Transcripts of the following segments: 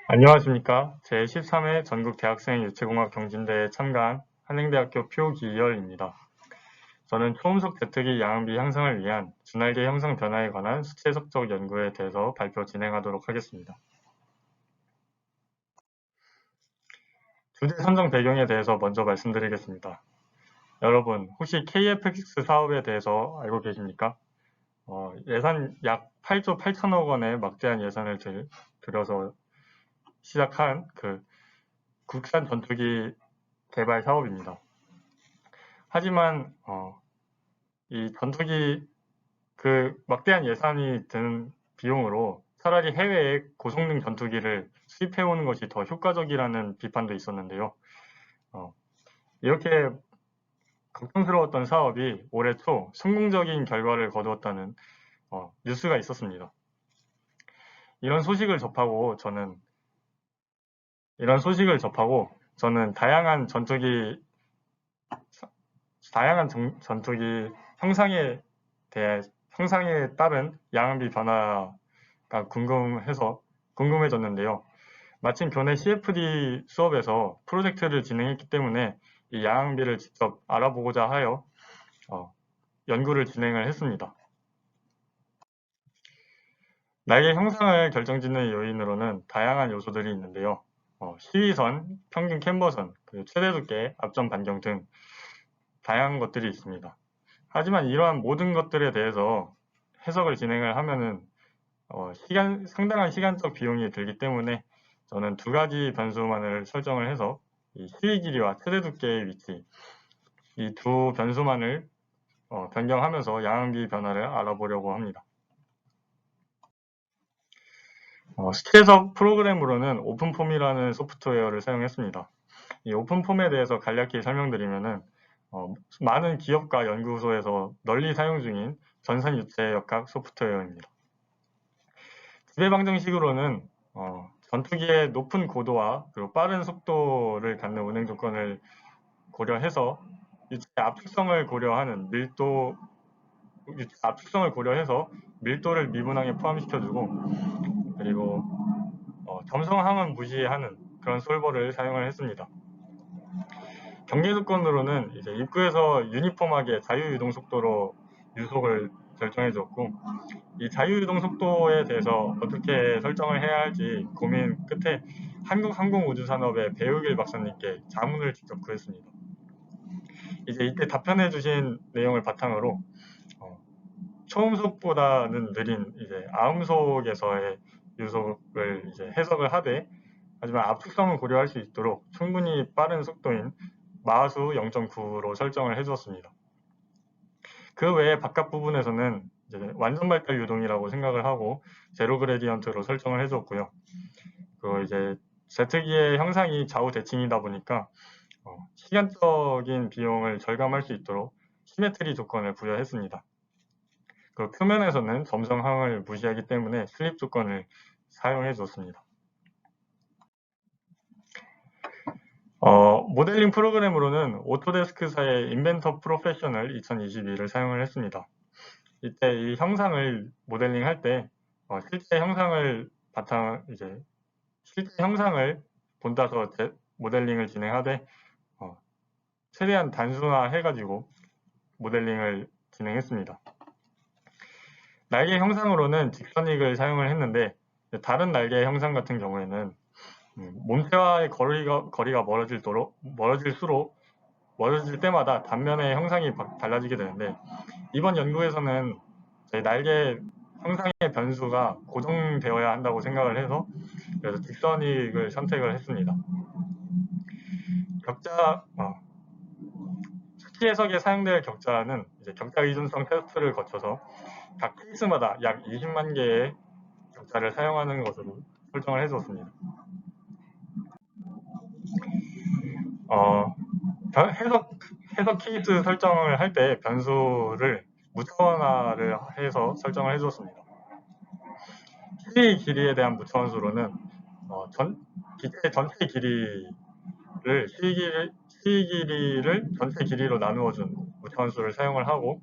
안녕하십니까. 제13회 전국대학생 유채공학 경진대회에 참가한 한양대학교 표기열입니다. 저는 초음속 제트기 양항비 향상을 위한 준날개 형상 변화에 관한 수체적적 연구에 대해서 발표 진행하도록 하겠습니다. 주제 선정 배경에 대해서 먼저 말씀드리겠습니다. 여러분, 혹시 KFX 사업에 대해서 알고 계십니까? 예산 약 8조 8천억 원의 막대한 예산을 들여서 시작한 국산 전투기 개발 사업입니다. 하지만 이 전투기 막대한 예산이 드는 비용으로 차라리 해외에 고성능 전투기를 수입해오는 것이 더 효과적이라는 비판도 있었는데요. 이렇게 걱정스러웠던 사업이 올해 초 성공적인 결과를 거두었다는 뉴스가 있었습니다. 이런 소식을 접하고 저는 다양한 전투기 형상에 따른 양항비 변화가 궁금해졌는데요. 마침 교내 CFD 수업에서 프로젝트를 진행했기 때문에 이 양항비를 직접 알아보고자 하여 연구를 진행을 했습니다. 날개 형상을 결정짓는 요인으로는 다양한 요소들이 있는데요. 시위선, 평균 캠버선, 최대 두께, 앞점 반경 등 다양한 것들이 있습니다. 하지만 이러한 모든 것들에 대해서 해석을 진행을 하면은 상당한 시간적 비용이 들기 때문에 저는 두 가지 변수만을 설정을 해서 이 시위 길이와 최대 두께의 위치, 이 두 변수만을 변경하면서 양항비 변화를 알아보려고 합니다. 스케석 프로그램으로는 오픈폼이라는 소프트웨어를 사용했습니다. 이 오픈폼에 대해서 간략히 설명드리면은 많은 기업과 연구소에서 널리 사용 중인 전산 유체 역학 소프트웨어입니다. 지배 방정식으로는 전투기의 높은 고도와 그리고 빠른 속도를 갖는 운행 조건을 고려해서 유체 압축성을 고려해서 밀도를 미분항에 포함시켜주고, 그리고 점성항은 무시하는 그런 솔버를 사용을 했습니다. 경계 조건으로는 이제 입구에서 유니폼하게 자유유동 속도로 유속을 결정해 줬고, 이 자유유동 속도에 대해서 어떻게 설정을 해야 할지 고민 끝에 한국항공우주산업의 배우길 박사님께 자문을 직접 구했습니다. 이제 이때 답변해 주신 내용을 바탕으로 초음속보다는 느린 이제 아음속에서의 유속을 이제 해석을 하되, 하지만 압축성을 고려할 수 있도록 충분히 빠른 속도인 마하수 0.9로 설정을 해주었습니다. 그 외에 바깥 부분에서는 이제 완전 발달 유동이라고 생각을 하고 제로 그레디언트로 설정을 해줬고요. 그리고 이제 제트기의 형상이 좌우 대칭이다 보니까 시간적인 비용을 절감할 수 있도록 시메트리 조건을 부여했습니다. 그 표면에서는 점성항을 무시하기 때문에 슬립 조건을 사용해 줬습니다. 모델링 프로그램으로는 오토데스크사의 인벤터 프로페셔널 2022를 사용을 했습니다. 이때 이 형상을 모델링할 때 실제 형상을 본따서 모델링을 진행하되 최대한 단순화해가지고 모델링을 진행했습니다. 날개 형상으로는 직선익을 사용을 했는데, 다른 날개 형상 같은 경우에는 몸체와의 거리가 멀어질 때마다 단면의 형상이 달라지게 되는데, 이번 연구에서는 저희 날개 형상의 변수가 고정되어야 한다고 생각을 해서 그래서 직선익을 선택을 했습니다. 수치 해석에 사용될 격자는 이제 격자 의존성 테스트를 거쳐서 각 케이스마다 약 20만 개의 격자를 사용하는 것으로 설정을 해주었습니다. 해석 케이스 설정을 할 때 변수를 무차원화를 해서 설정을 해주었습니다. 시의 길이에 대한 무차원수로는 기체 전체 길이를 시의 길이를 전체 길이로 나누어준 무차원수를 사용을 하고,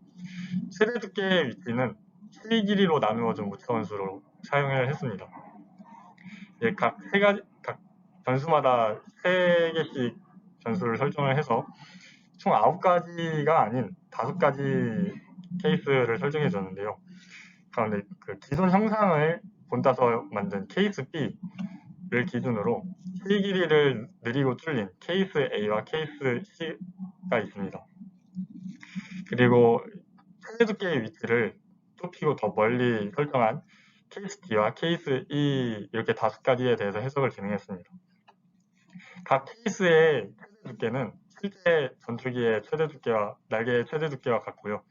최대 두께의 위치는 시의 길이로 나누어준 무차원수로 사용을 했습니다. 각 변수마다 3개씩 변수를 설정을 해서 총 9가지가 아닌 5가지 케이스를 설정해 줬는데요. 그런데 그 기존 형상을 본따서 만든 케이스 B를 기준으로 C 길이를 느리고 줄인 케이스 A와 케이스 C가 있습니다. 그리고 최대 두께의 위치를 좁히고 더 멀리 설정한 케이스 D와 케이스 E 이렇게 5가지에 대해서 해석을 진행했습니다. 각 케이스의 최대 두께는 실제 전투기의 최대 두께와 날개의 최대 두께와 같고요.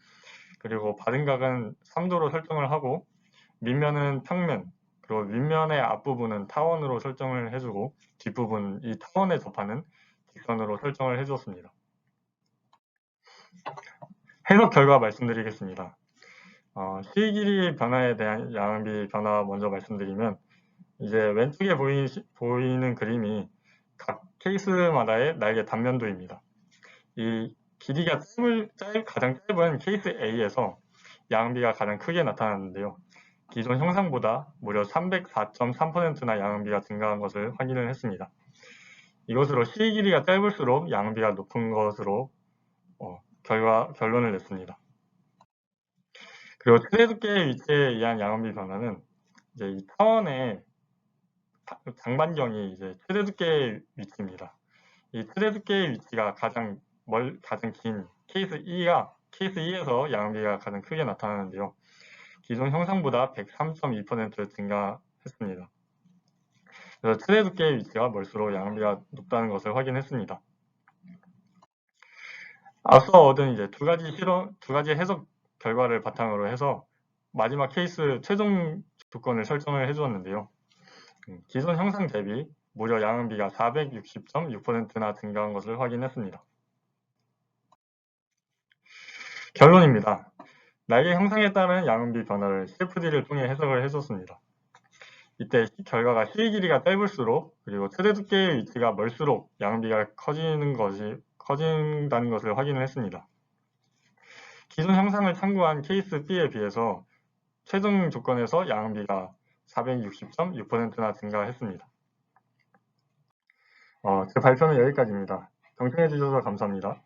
그리고 받은각은 3도로 설정을 하고 밑면은 평면, 그리고 윗면의 앞부분은 타원으로 설정을 해주고 뒷부분 이 타원에 접하는 직선으로 설정을 해주었습니다. 해석 결과 말씀드리겠습니다. C 길이 변화에 대한 양항비 변화 먼저 말씀드리면 이제 왼쪽에 보이는 그림이 각 케이스마다의 날개 단면도입니다. 이 길이가 가장 짧은 케이스 A에서 양항비가 가장 크게 나타났는데요. 기존 형상보다 무려 304.3%나 양항비가 증가한 것을 확인을 했습니다. 이것으로 C 길이가 짧을수록 양항비가 높은 것으로 결론을 냈습니다. 그리고 최대 두께의 위치에 의한 양항비 변화는 이제 이 타원의 장반경이 이제 최대 두께의 위치입니다. 이 최대 두께의 위치가 가장 긴 케이스 E에서 양항비가 가장 크게 나타나는데요. 기존 형상보다 103.2% 증가했습니다. 그래서 최대 두께의 위치가 멀수록 양항비가 높다는 것을 확인했습니다. 앞서 얻은 이제 두 가지 해석 결과를 바탕으로 해서 마지막 케이스 최종 조건을 설정을 해주었는데요. 기존 형상 대비 무려 양항비가 460.6%나 증가한 것을 확인했습니다. 결론입니다. 날개 형상에 따른 양항비 변화를 CFD를 통해 해석을 해줬습니다. 이때 결과가 C 길이가 짧을수록 그리고 최대 두께의 위치가 멀수록 양항비가 커진다는 것을 확인을 했습니다. 기존 형상을 참고한 케이스 B에 비해서 최종 조건에서 양항비가 460.6%나 증가했습니다. 제 발표는 여기까지입니다. 경청해 주셔서 감사합니다.